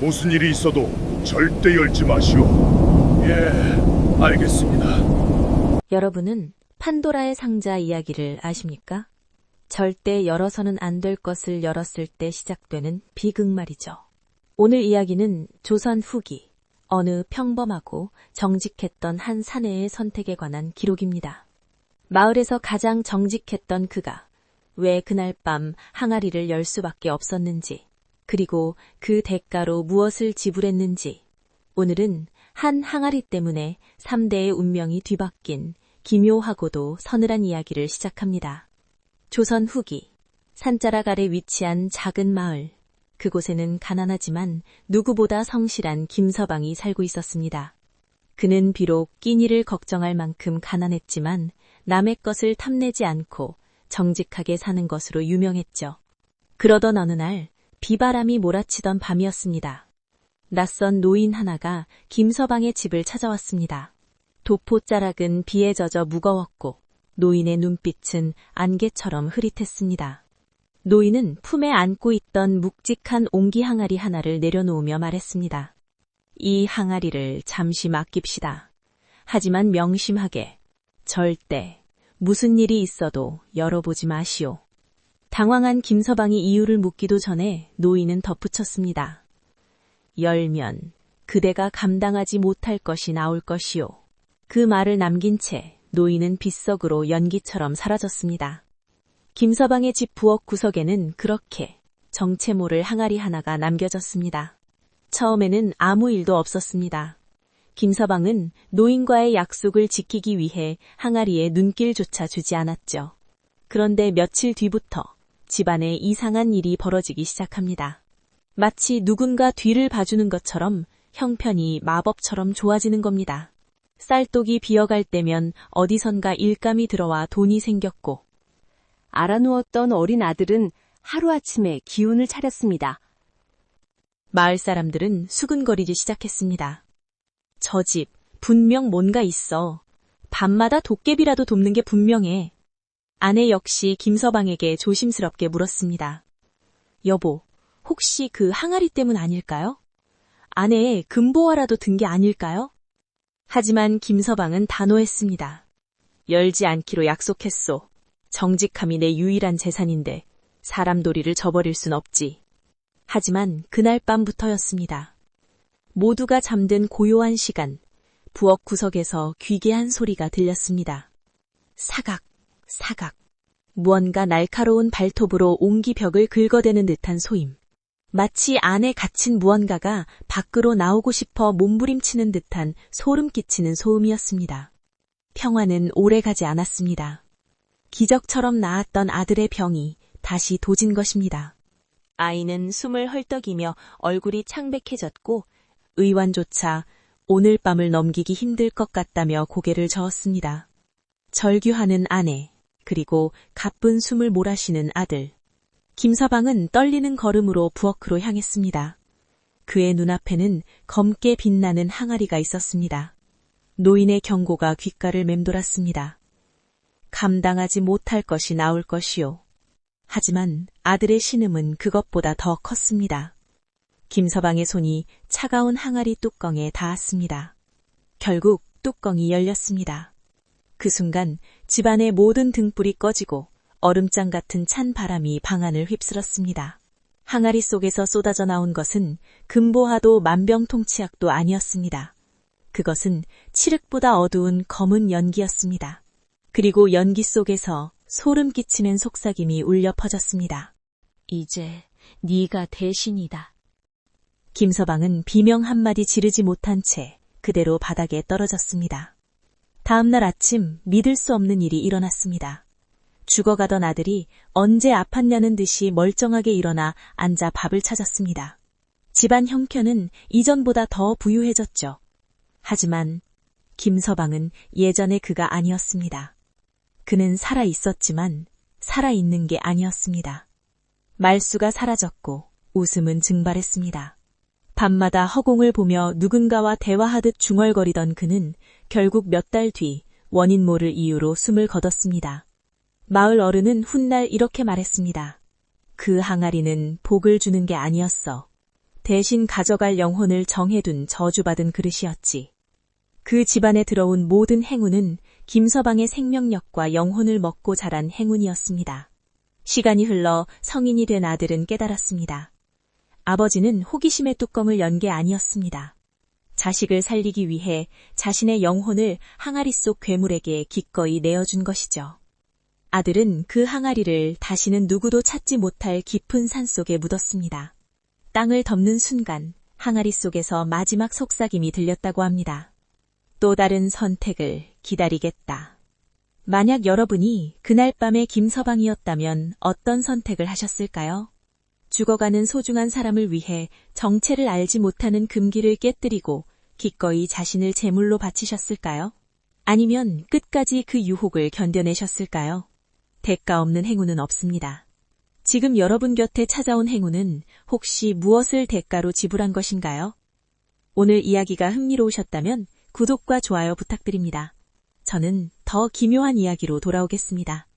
무슨 일이 있어도 절대 열지 마시오. 예, 알겠습니다. 여러분은 판도라의 상자 이야기를 아십니까? 절대 열어서는 안 될 것을 열었을 때 시작되는 비극말이죠. 오늘 이야기는 조선 후기, 어느 평범하고 정직했던 한 사내의 선택에 관한 기록입니다. 마을에서 가장 정직했던 그가 왜 그날 밤 항아리를 열 수밖에 없었는지, 그리고 그 대가로 무엇을 지불했는지, 오늘은 한 항아리 때문에 3대의 운명이 뒤바뀐 기묘하고도 서늘한 이야기를 시작합니다. 조선 후기, 산자락 아래 위치한 작은 마을, 그곳에는 가난하지만 누구보다 성실한 김서방이 살고 있었습니다. 그는 비록 끼니를 걱정할 만큼 가난했지만 남의 것을 탐내지 않고 정직하게 사는 것으로 유명했죠. 그러던 어느 날 비바람이 몰아치던 밤이었습니다. 낯선 노인 하나가 김서방의 집을 찾아왔습니다. 도포자락은 비에 젖어 무거웠고 노인의 눈빛은 안개처럼 흐릿했습니다. 노인은 품에 안고 있던 묵직한 옹기 항아리 하나를 내려놓으며 말했습니다. 이 항아리를 잠시 맡깁시다. 하지만 명심하게, 절대 무슨 일이 있어도 열어보지 마시오. 당황한 김서방이 이유를 묻기도 전에 노인은 덧붙였습니다. 열면 그대가 감당하지 못할 것이 나올 것이오. 그 말을 남긴 채 노인은 빗석으로 연기처럼 사라졌습니다. 김서방의 집 부엌 구석에는 그렇게 정체 모를 항아리 하나가 남겨졌습니다. 처음에는 아무 일도 없었습니다. 김서방은 노인과의 약속을 지키기 위해 항아리에 눈길조차 주지 않았죠. 그런데 며칠 뒤부터 집안에 이상한 일이 벌어지기 시작합니다. 마치 누군가 뒤를 봐주는 것처럼 형편이 마법처럼 좋아지는 겁니다. 쌀독이 비어갈 때면 어디선가 일감이 들어와 돈이 생겼고, 알아누웠던 어린 아들은 하루아침에 기운을 차렸습니다. 마을 사람들은 수근거리기 시작했습니다. 저 집 분명 뭔가 있어. 밤마다 도깨비라도 돕는 게 분명해. 아내 역시 김서방에게 조심스럽게 물었습니다. 여보, 혹시 그 항아리 때문 아닐까요? 아내의 금보화라도 든 게 아닐까요? 하지만 김서방은 단호했습니다. 열지 않기로 약속했소. 정직함이 내 유일한 재산인데 사람 도리를 저버릴 순 없지. 하지만 그날 밤부터였습니다. 모두가 잠든 고요한 시간, 부엌 구석에서 귀개한 소리가 들렸습니다. 사각, 사각. 무언가 날카로운 발톱으로 옹기벽을 긁어대는 듯한 소임. 마치 안에 갇힌 무언가가 밖으로 나오고 싶어 몸부림치는 듯한 소름 끼치는 소음이었습니다. 평화는 오래가지 않았습니다. 기적처럼 나았던 아들의 병이 다시 도진 것입니다. 아이는 숨을 헐떡이며 얼굴이 창백해졌고 의완조차 오늘 밤을 넘기기 힘들 것 같다며 고개를 저었습니다. 절규하는 아내, 그리고 가쁜 숨을 몰아쉬는 아들. 김서방은 떨리는 걸음으로 부엌으로 향했습니다. 그의 눈앞에는 검게 빛나는 항아리가 있었습니다. 노인의 경고가 귓가를 맴돌았습니다. 감당하지 못할 것이 나올 것이요. 하지만 아들의 신음은 그것보다 더 컸습니다. 김서방의 손이 차가운 항아리 뚜껑에 닿았습니다. 결국 뚜껑이 열렸습니다. 그 순간 집안의 모든 등불이 꺼지고 얼음장 같은 찬 바람이 방 안을 휩쓸었습니다. 항아리 속에서 쏟아져 나온 것은 금보화도 만병통치약도 아니었습니다. 그것은 칠흑보다 어두운 검은 연기였습니다. 그리고 연기 속에서 소름 끼치는 속삭임이 울려 퍼졌습니다. 이제 네가 대신이다. 김서방은 비명 한마디 지르지 못한 채 그대로 바닥에 떨어졌습니다. 다음 날 아침 믿을 수 없는 일이 일어났습니다. 죽어가던 아들이 언제 아팠냐는 듯이 멀쩡하게 일어나 앉아 밥을 찾았습니다. 집안 형편은 이전보다 더 부유해졌죠. 하지만 김서방은 예전의 그가 아니었습니다. 그는 살아 있었지만 살아있는 게 아니었습니다. 말수가 사라졌고 웃음은 증발했습니다. 밤마다 허공을 보며 누군가와 대화하듯 중얼거리던 그는 결국 몇 달 뒤 원인 모를 이유로 숨을 거뒀습니다. 마을 어른은 훗날 이렇게 말했습니다. 그 항아리는 복을 주는 게 아니었어. 대신 가져갈 영혼을 정해둔 저주받은 그릇이었지. 그 집안에 들어온 모든 행운은 김서방의 생명력과 영혼을 먹고 자란 행운이었습니다. 시간이 흘러 성인이 된 아들은 깨달았습니다. 아버지는 호기심의 뚜껑을 연 게 아니었습니다. 자식을 살리기 위해 자신의 영혼을 항아리 속 괴물에게 기꺼이 내어준 것이죠. 아들은 그 항아리를 다시는 누구도 찾지 못할 깊은 산속에 묻었습니다. 땅을 덮는 순간 항아리 속에서 마지막 속삭임이 들렸다고 합니다. 또 다른 선택을 기다리겠다. 만약 여러분이 그날 밤의 김서방이었다면 어떤 선택을 하셨을까요? 죽어가는 소중한 사람을 위해 정체를 알지 못하는 금기를 깨뜨리고 기꺼이 자신을 제물로 바치셨을까요? 아니면 끝까지 그 유혹을 견뎌내셨을까요? 대가 없는 행운은 없습니다. 지금 여러분 곁에 찾아온 행운은 혹시 무엇을 대가로 지불한 것인가요? 오늘 이야기가 흥미로우셨다면 구독과 좋아요 부탁드립니다. 저는 더 기묘한 이야기로 돌아오겠습니다.